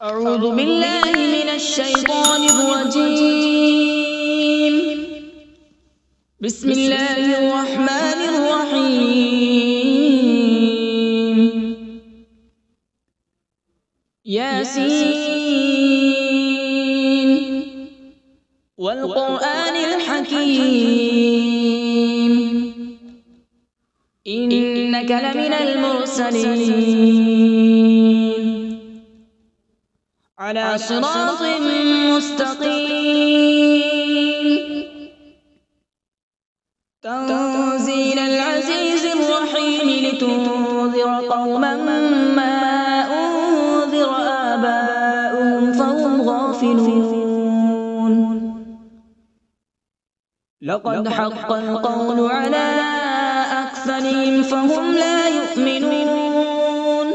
أعوذ بالله من الشيطان الرجيم. بسم الله الرحمن الرحيم. ياسين والقرآن الحكيم إنك لمن المرسلين على صراط مستقيم. تنزيل العزيز الرحيم لتنذر قوما ما أنذر آباؤهم فهم غافلون. لقد حق القول على أكثرهم فهم لا يؤمنون.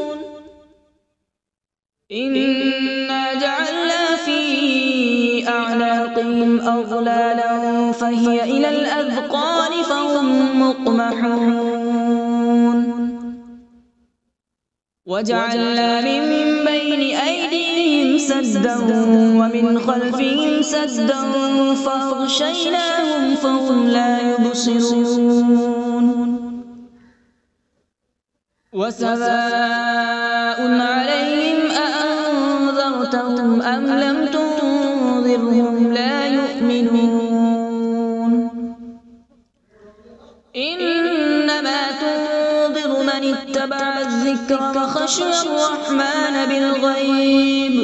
إنا جعلنا في أعناقهم أغلالا فهي إلى الأذقان فهم مقمحون. وجعلنا من بين أيديهم سدا ومن خلفهم سدا فأغشيناهم فهم لا يبصرون. وسواء عليهم أأنذرتهم أم لم تنذرهم لا يؤمنون. إنما تنذر من اتبع الذكر وخشي الرحمن بالغيب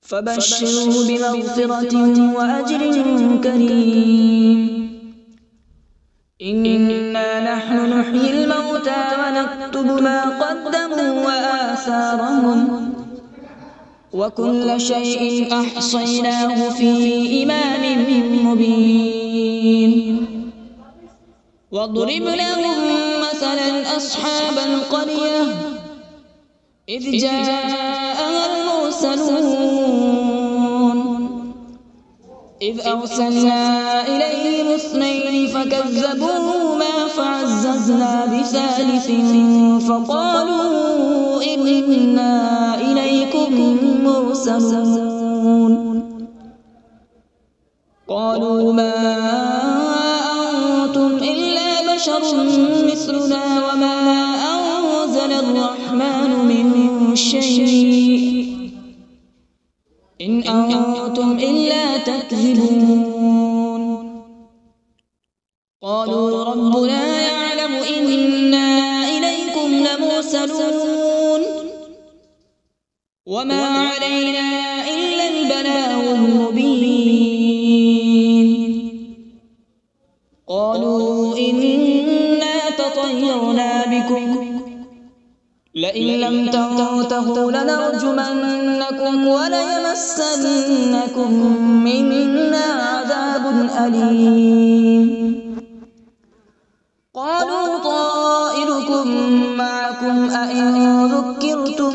فبشره بمغفرة وأجر كريم. إنا نحن نحيي الموتى ونكتب ما قدموا وآثارهم وكل شيء أحصيناه في إمام مبين. واضرب لهم مثلا أصحاب القرية إذ جاءها المرسلون إذ أرسلنا إليهم اثنين فكذبوهما فعززنا بثالث فقالوا إنا إليكم مرسلون. قالوا ما أنتم إلا بشر مثلنا وما أنزل الرحمن من شيء إن أنتم إلا تكذبون. قالوا ربنا يعلم إنا إليكم لمرسلون وما علينا إلا البلاغ المبين. قالوا إنا تطيرنا بكم لئن لم تنتهوا لنرجمنكم وليمسنكم منا عذاب أليم. قالوا طائركم معكم أئن ذكرتم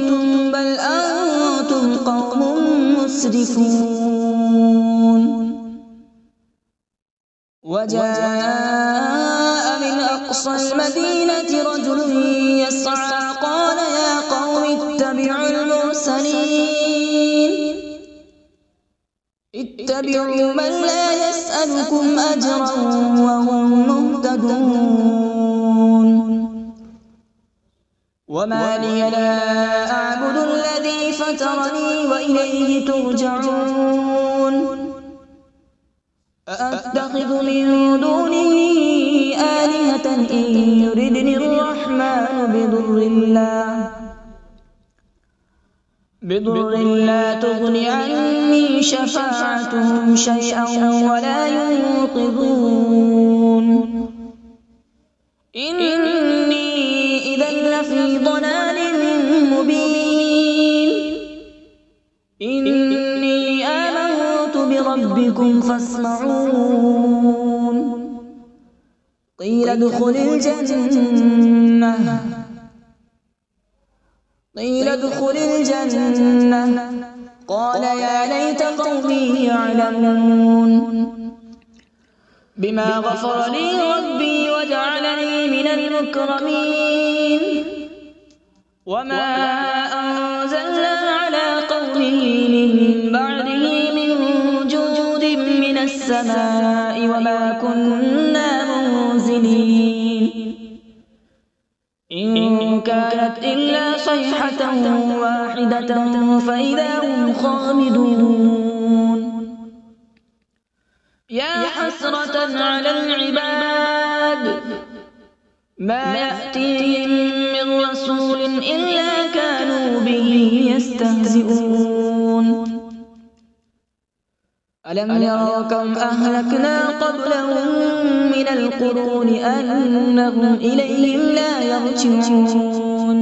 بل أنتم قوم مسرفون. وجاء من أقصى المدينة رجل يسعى قال يا قوم اتبعوا المرسلين اتبعوا من لا يسألكم أجرا وهم مهتدون. وما لي لا أعبد الذي فطرني وإليه ترجعون. أأتخذ من دونه آلهة إن يردني الرحمن بضر لا تغن عني شفاعتهم شيئا ولا ينقذون. إني إذا لفي ضلال مبين. إني آمنت بربكم فاسمعون. قيل ادخل الجنة قال يا ليت قومي يعلمون. بما غفر لي ربي وجعلني من المكرمين. وما أنزلنا على به من بعده من جود من السماء وما كنا منزلين إن كانت إلا صيحة واحدة فإذا هم خامدون يا حسرة على العباد ما يأتيهم من رسول إلا كانوا به يستهزئون ألم يروا كم أهلكنا قبلهم من القرون أنهم إليهم لا يرجعون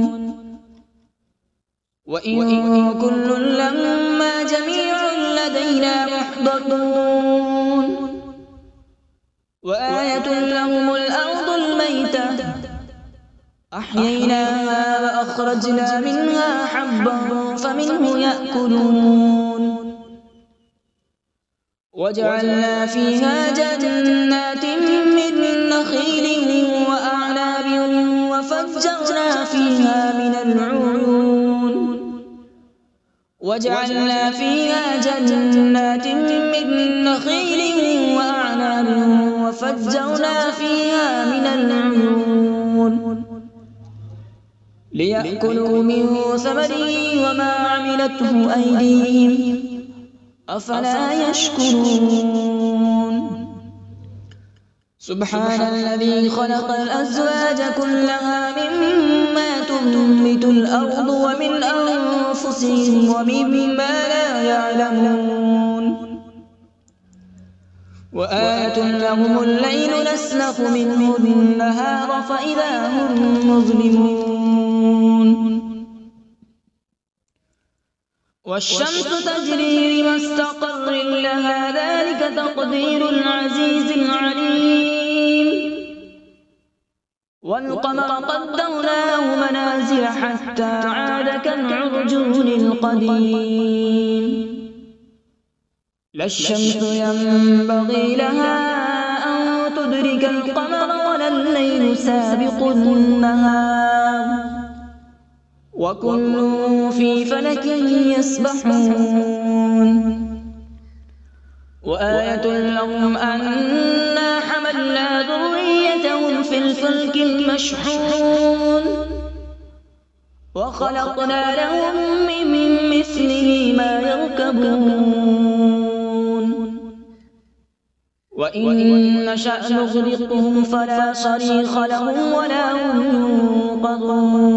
وإن كل لما جميع لدينا محضرون وآية لهم الأرض الميتة أحييناها وأخرجنا منها حبا فمنه يأكلون وجعلنا فيها جنات من نخيل وأعناب وفجرنا فيها من العيون وجعلنا فيها جنات من نخيل وأعناب وفجرنا فيها من العيون ليأكلوا من ثمره وما عملته أيديهم أفلا يشكرون سبحان الذي خلق الأزواج كلها مما تنبت الأرض ومن أنفسهم ومما لا يعلمون وآية لهم الليل نسلخ منه النهار فإذا هم مظلمون والشمس تجري لمستقر لها ذلك تقدير العزيز العليم والقمر قدرناه منازل حتى عاد كالعرجون القديم لا الشمس ينبغي لها أن تدرك القمر ولا الليل سابق النهار وكل في فلك يسبحون وآية لهم أنا حملنا ذريتهم في الفلك المشحون وخلقنا لهم من مثله ما يركبون وإن نشأ نغرقهم فلا صريخ لهم ولا هم ينقذون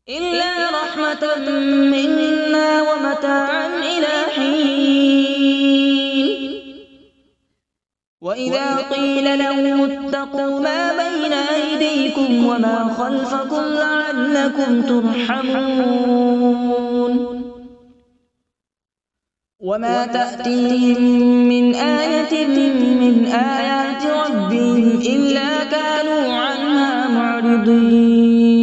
إلا رحمة منا ومتاعا إلى حين وإذا قيل لهم اتقوا ما بين أيديكم وما خلفكم لعلكم ترحمون وما تأتيهم من آية من آيات ربهم إلا كانوا عنها معرضين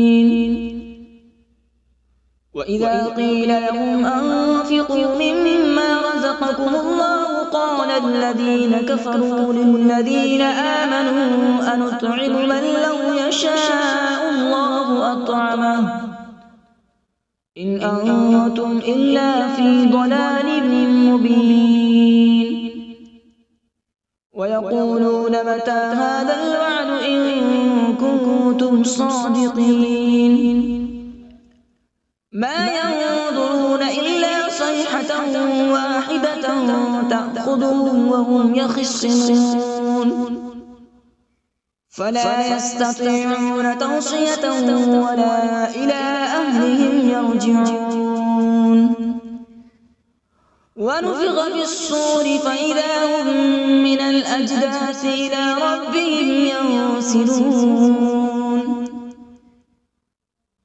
وإذا قيل لهم أنفقوا مما رزقكم الله قال الذين كفروا للذين آمنوا أنطعم من لو يشاء الله أطعمه إن أنتم إلا في ضلال مبين ويقولون متى هذا الوعد إن كنتم صادقين ما ينظرون إلا صيحة واحدة تأخذهم وهم يخصمون فلا يستطيعون توصية ولا إلى أهلهم يرجعون ونفخ في الصور فإذا هم من الأجداث إلى ربهم ينسلون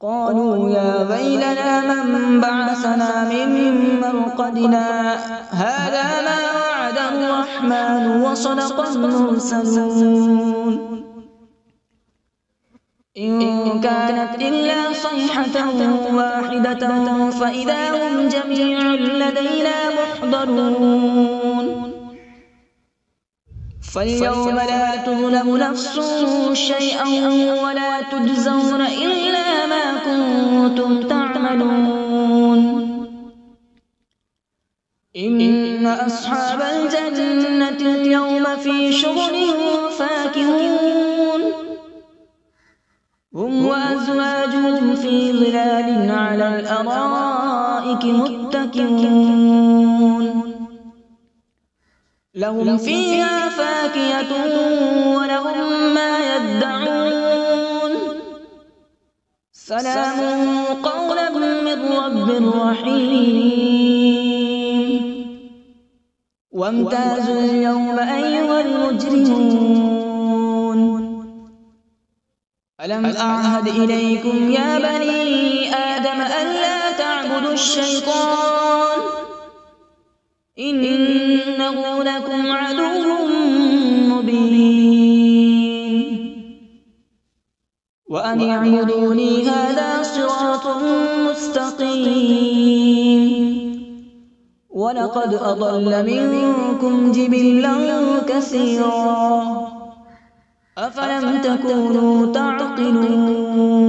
قالوا يا ويلنا من بعثنا من مرقدنا هذا ما وعد الرحمن وصدق المرسلون إن كانت إلا صيحة واحدة فإذا هم جميع لدينا محضرون فاليوم لا تظلم نفس شيئا ولا تجزون إلا ما كنتم تعملون أصحاب الجنة اليوم في شغل فاكهون هم وأزواجهم في ظلال على الأرائك متكئون لهم فيها فاكهة ولهم ما يدعون سلام قولا من رب رحيم وامتازوا اليوم أيها المجرمون ألم أعهد إليكم يا بني آدم ألا تعبدوا الشيطان إنه لكم عدو مبين وأن اعبدوني هذا صراط مستقيم ولقد أضل منكم جبلا كثيرا أفلم تكونوا تعقلون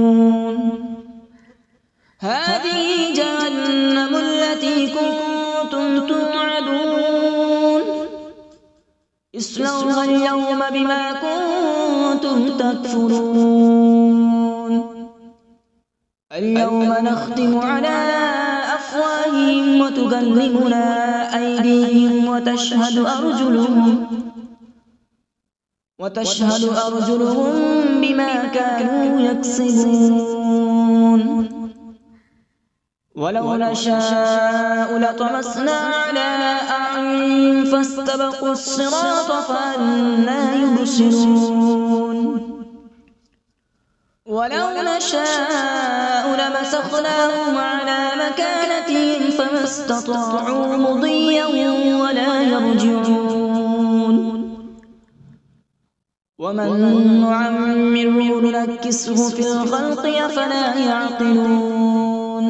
هذه جهنم التي كنتم توعدون اصلوها اليوم بما كنتم تكفرون اليوم نختم على أفواههم وتكلمنا أيديهم وتشهد أرجلهم بما كانوا يكسبون ولو نشاء لطمسنا على أعينهم فاستبقوا الصراط فأنى يبصرون ولو نشاء لمسخناهم على مكانتهم فما استطاعوا مضيا ولا يرجعون ومن نعمره ننكسه في الخلق أفلا يعقلون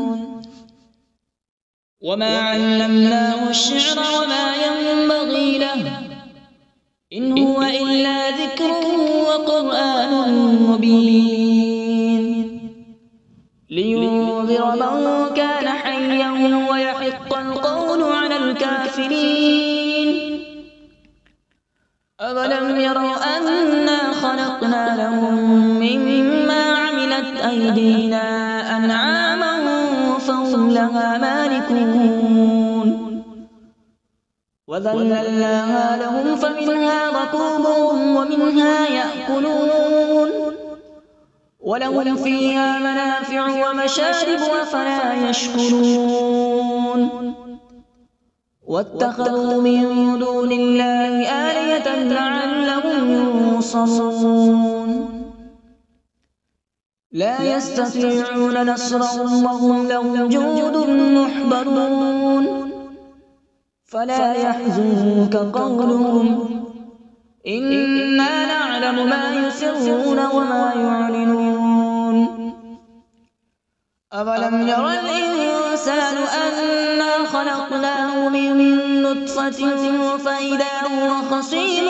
وما علمناه الشعر وما ينبغي له إن هو إلا ذكر وقرآن مبين لينذر من كان حيا ويحق القول على الكافرين أولم يروا أنا خلقنا لهم مما عملت أيدينا أنعاما فهم لها مالكون وذللناها لهم فمنها ركوبهم ومنها يأكلون ولهم فيها منافع ومشارب أفلا يشكرون واتخذوا من دون الله آلهة لعلهم ينصرون لا يستطيعون نصرهم وهم لهم جند محضرون فلا يحزنك قولهم إنا نعلم ما يسرون وما يعلنون أولم ير الإنسان أنا خلقناه من نطفة فإذا هو خصيم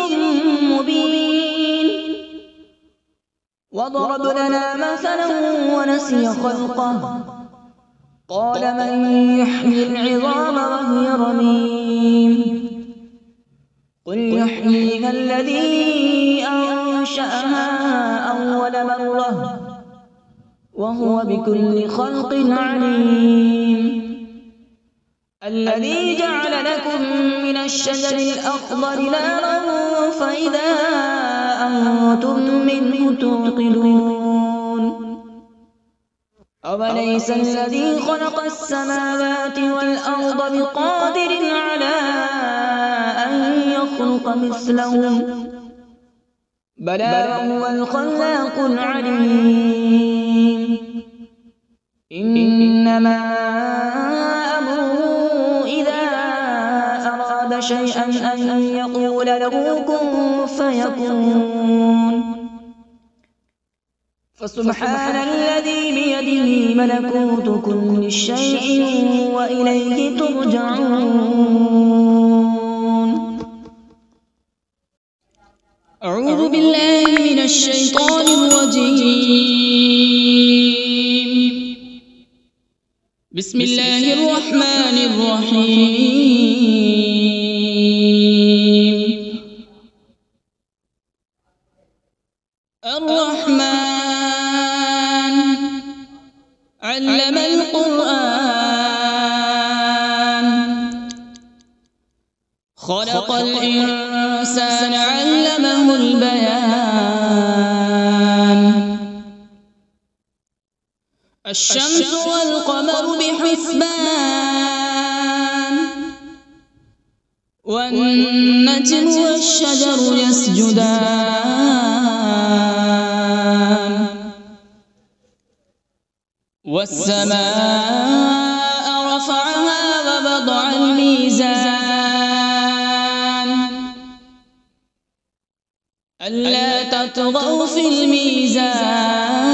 مبين وضرب لنا مثلا ونسي خلقه قال من يحيي العظام وهي رميم قل يحييها الذي أنشأها أول مرة وهو بكل خلق عليم الذي جعل لكم من الشجر الأخضر نارا فإذا أنتم منه توقدون أوليس الذي خلق السماوات والأرض بقادر على أن يخلق مثلهم بلى وهو الخلاق العليم إنما أمره إذا أراد شيئا أن يقول له كن فيكون فسبحان الذي بيده ملكوت كل شيء وإليه ترجعون. أعوذ بالله من الشيطان الرجيم. بسم الله الرحمن الرحيم. القرآن خلق الإنسان علمه البيان الشمس والقمر بحسبان والنجم والشجر يسجدان والسماء رفعها ووضع الميزان ألا تطغوا في الميزان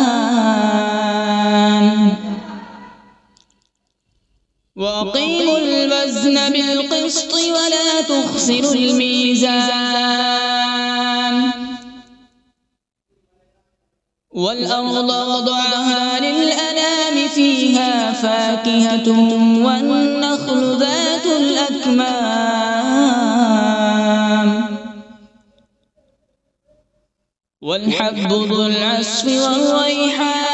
وأقيموا الوزن بالقسط ولا تخسروا الميزان والأرض وضعها للأنام فيها فاكهة والنخل ذات الأكمام والحب ذو العصف والريحان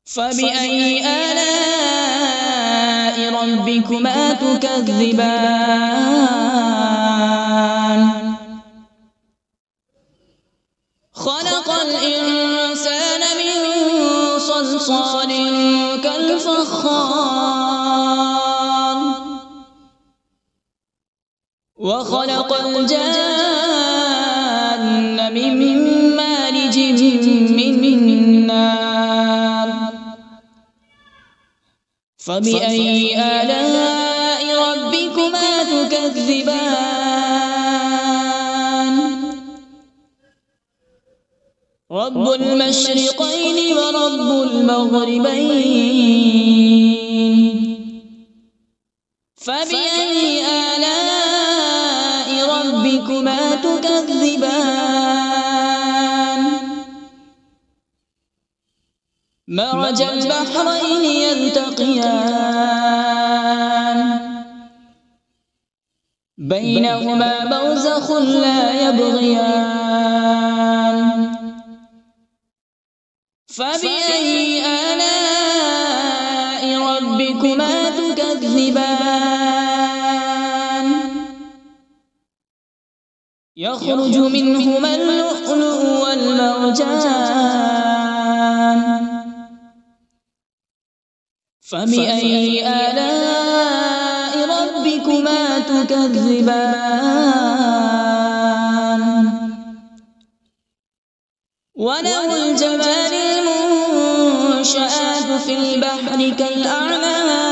فبأي آلاء ربكما تكذبان خلق الإنسان من صلصال كالفخار وخلق الجان من مارج من نار فبأي آلاء ربكما تكذبان رب المشرقين ورب المغربين فبأي آلاء ربكما تكذبان مرج البحرين يلتقيان بينهما برزخ لا يبغيان فبأي آلاء ربكما تكذبان يخرج منهما اللؤلؤ والمرجان فبأي آلاء ربكما تكذبان وله الجوار المنشآت في البحر كالأعلام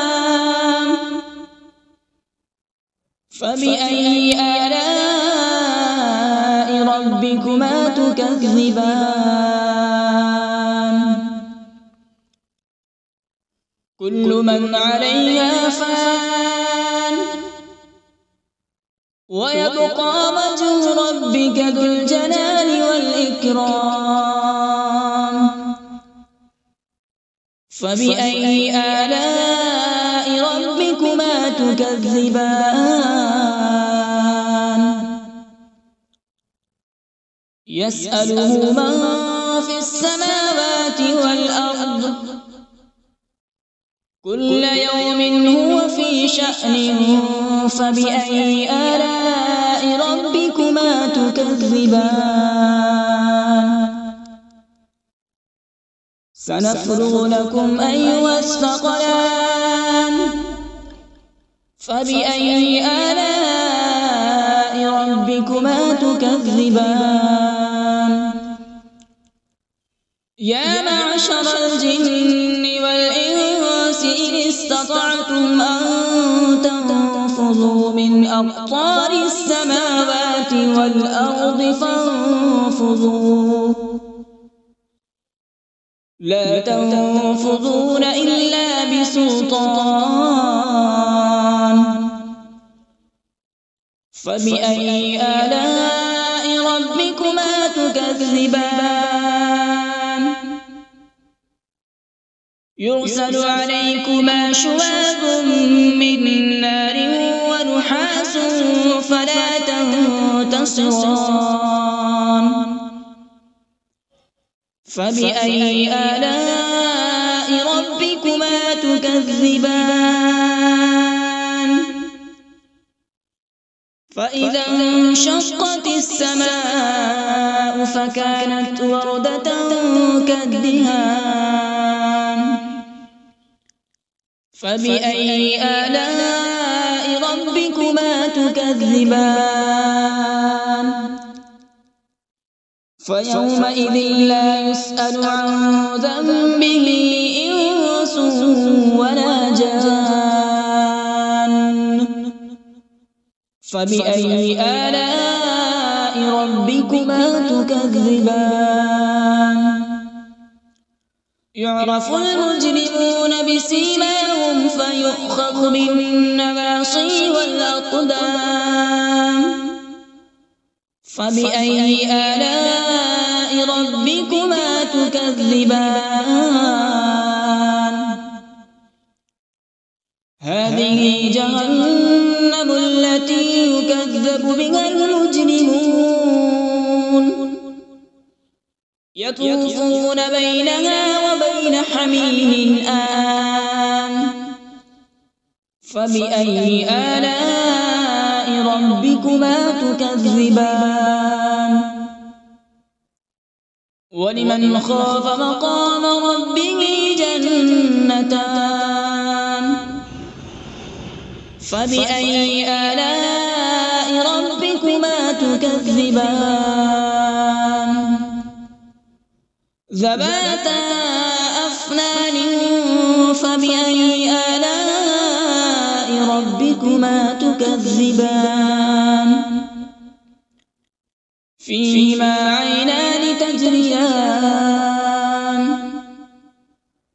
فبأي آلاء ربكما تكذبان كل من عليها فان ويبقى وجه ربك ذو الجلال والإكرام فبأي آلاء ربكما تكذبان يسأله من في السماوات والأرض كل يوم هو في شأن فبأي آلاء ربكما تكذبان سنفرغ لكم أيها الثقلان فبأي آلاء ربكما تكذبان يا معشر الجن والإنس إن استطعتم أن تنفذوا من أقطار السماوات والأرض فانفذوا لا تنفذون إلا بسلطان فبأي آلاء ربكما تكذبان يرسل عليكما شواظ من نار ونحاس فلا تنتصران فبأي آلاء ربكما تكذبان فإذا انشقت السماء فكانت وردة كالدهان فبأي آلاء ربكما تكذبان فيومئذ لا يسأل عن ذنبه إنس ولا جان فبأي آلاء ربكما تكذبان يعرف المجرمون بسيماهم فيؤخذ بالنواصي والأقدام فبأي آلاء ربكما تكذبان هذه جهنم التي يكذب بها المجرمون يطوفون بينها وبين حميم آن فبأي آلاء ربكما تكذبان ولمن خاف مقام ربه جنتان فبأي آلاء ربكما تكذبان ذواتا أفنان فبأي آلاء ربكما تكذبان فيهما عينان تجريان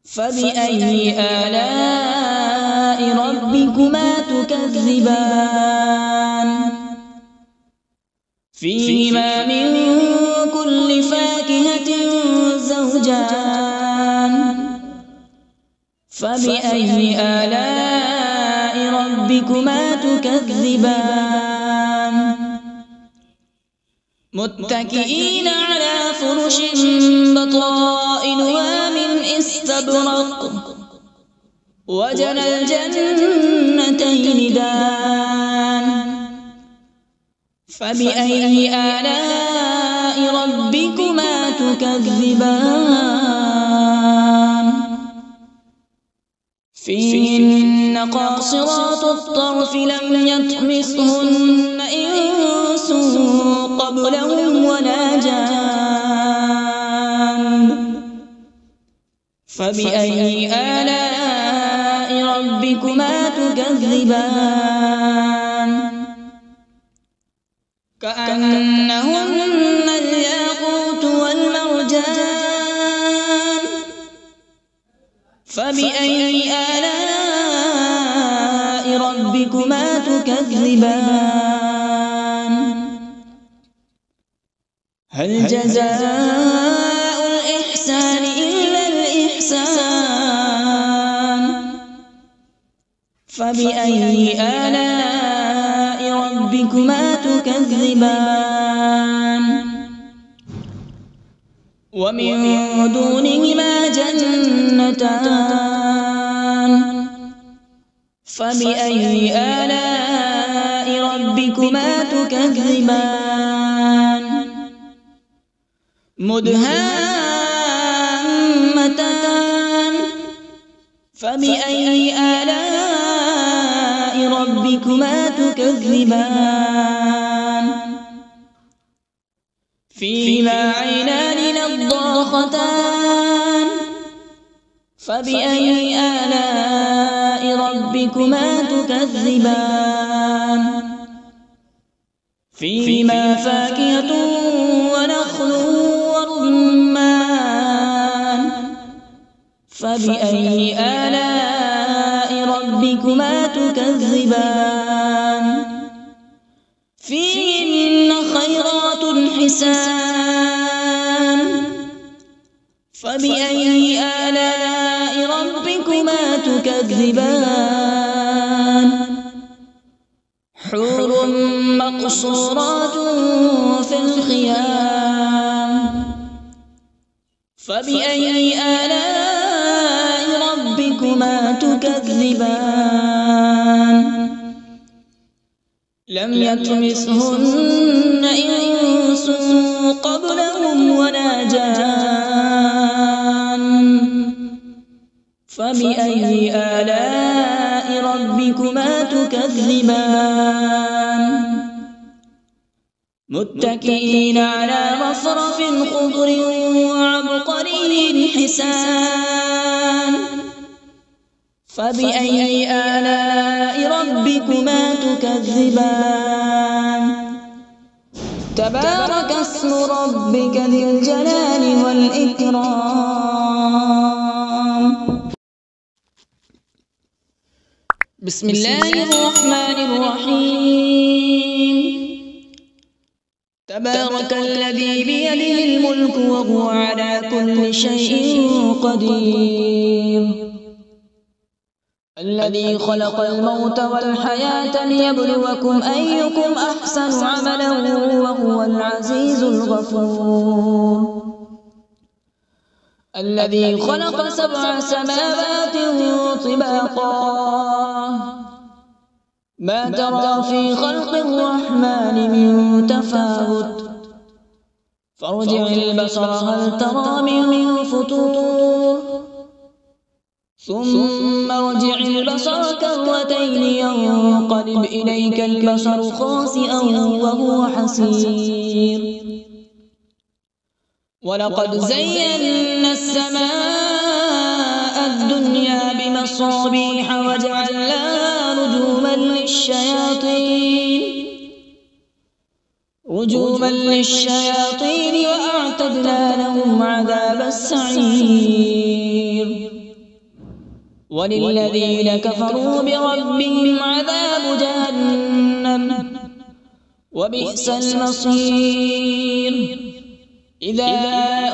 فبأي آلاء ربكما تكذبان فيهما من كل فاكهة زوجان فبأي آلاء ربكما تكذبان متكئين على فرش بطائنها من استبرق وجنى الجنتين دان فبأي آلاء ربكما تكذبان فيهن قاصرات الطرف لم يطمثهن إنس قبلهم ولا جان فبأي آلاء ربكما تكذبان كأنهن الياقوت والمرجان فبأي آلاء ربكما تكذبان هل جزاء الإحسان إلا الإحسان فبأي آلاء ربكما تكذبان ومن دونهما جنتان فبأي آلاء ربكما تكذبان مدهامتان فبأي آلاء ربكما تكذبان فيهما عينان نضاختان فبأي آلاء ربكما تكذبان فيهما فاكهة ونخل ورمان فبأي آلاء ربكما تكذبان فيهن خيرات حسان فبأي آلاء ربكما تكذبان حور مقصورات في الخيام فبأي آلاء ربكما تكذبان لم يطمثهن إنس قبلهم ولا جان فبأي آلاء ربكما تكذبان متكئين على رفرف خضر وعبقري حسان فبأي آلاء ربكما تكذبان تبارك اسم ربك ذي الجلال والإكرام. بسم الله الرحمن الرحيم. تبارك الذي بيده الملك وهو على كل شيء قدير الذي خلق الموت والحياة ليبلوكم أيكم أحسن عملا وهو العزيز الغفور الذي خلق 7 سماوات طباقا ما ترى في خلق الرحمن من تفاوت فارجع البصر هل ترى من فطور ثم ارجع البصر كرتين ينقلب إليك البصر خاسئا وهو حسير ولقد زينا السماء الدنيا بمصابيح وجعلناها رجوما للشياطين وأعتدنا لهم عذاب السعير وللذين كفروا بربهم عذاب جهنم وبئس المصير إذا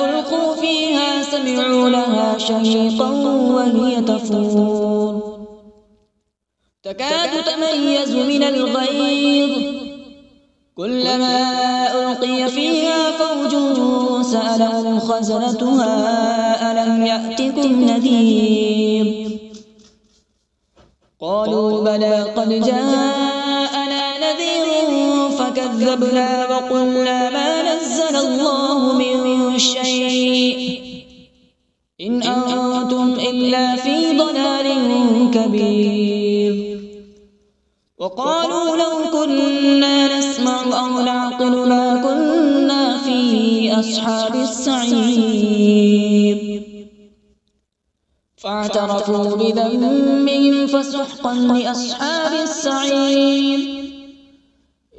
ألقوا فيها سمعوا لها شهيقا وهي تفور تكاد تميز من الغيظ كلما ألقي فيها فوج سألهم خزنتها ألم يأتكم نذير قالوا بلى قد جاءنا نذير فكذبنا وقلنا ما نزل الله من شيء إن أنتم إلا في ضلال كبير وقالوا لو كنا نسمع أو نعقل ما كنا في أصحاب السعير فاعترفوا بذنبهم فسحقا لأصحاب السعير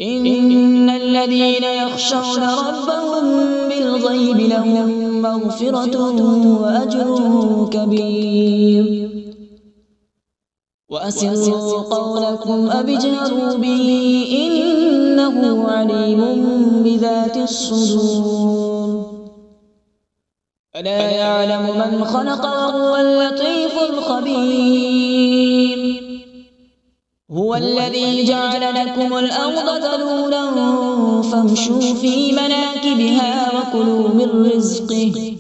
إن الذين يخشون ربهم بالغيب لهم مغفرة وأجر كبير وأسروا قولكم أو اجهروا به إنه عليم بذات الصدور ألا يعلم من خلق وهو اللطيف الخبير هو الذي جعل لكم الأرض ذلولا فامشوا في مناكبها وكلوا من رزقه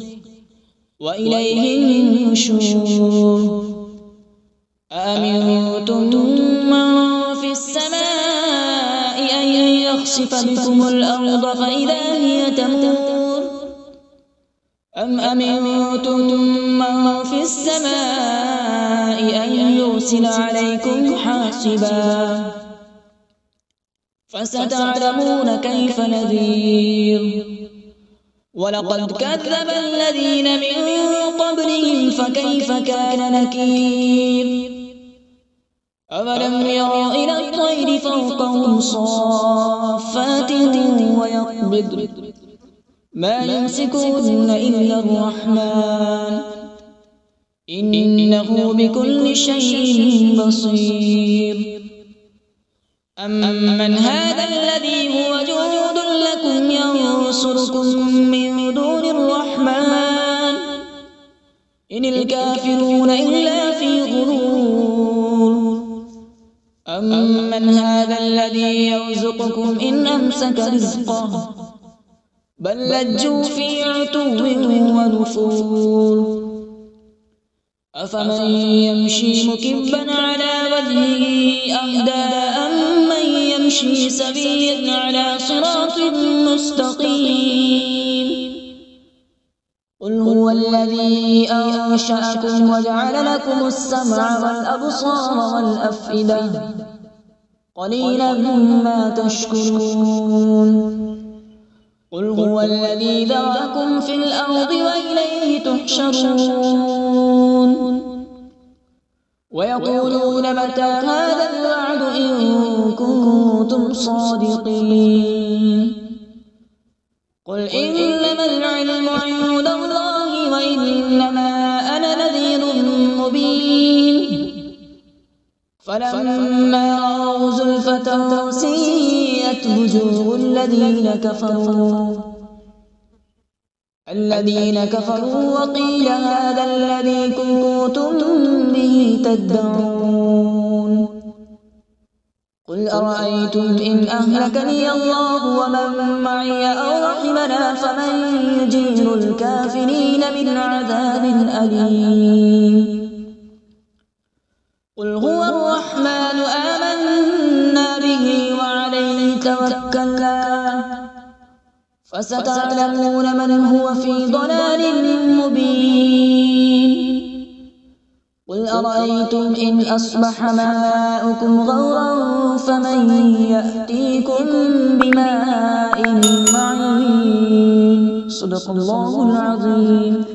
وإليه النشور أأمنتم من في السماء أن يخسف بكم الأرض فإذا هي تمور أم أمنتم من في السماء أن يرسل عليكم حاصبا فستعلمون كيف نذير ولقد كذب الذين من قبلهم فكيف كان نكير أولم يروا إلى الطير فوقهم صافات ويقبض ما يمسكون إلا الرحمن إنه بكل شيء بصير أمن هذا الذي هو جند لكم ينصركم من دون الرحمن إن الكافرون إلا في غرور أمن هذا الذي يرزقكم إن أمسك رزقه بل لجوا في عتو ونفور أفمن يمشي مكبا على وجهه أهدى أمن يمشي سويا على صراط مستقيم قل هو الذي أنشأكم وجعل لكم السمع والأبصار والأفئدة قليلا ما تشكرون قل هو الذي ذرأكم في الأرض وإليه تحشرون ويقولون متى هذا الوعد إن كنتم صادقين قل إنما العلم عند الله وإنما أنا نذير مبين فلما رأوا زلفة سيئت وجوه الذين كفروا وقيل هذا الذي كنتم به تدعون قل أرأيتم إن أهلكني الله ومن معي أو رحمنا فمن يجير الكافرين من عذاب أليم قل هو الرحمن آمنا به وعليه توكلنا فستعلمون من هو في ضلال مبين قل أرأيتم إن أصبح ماؤكم غورا فمن يأتيكم بماء معين صدق الله العظيم.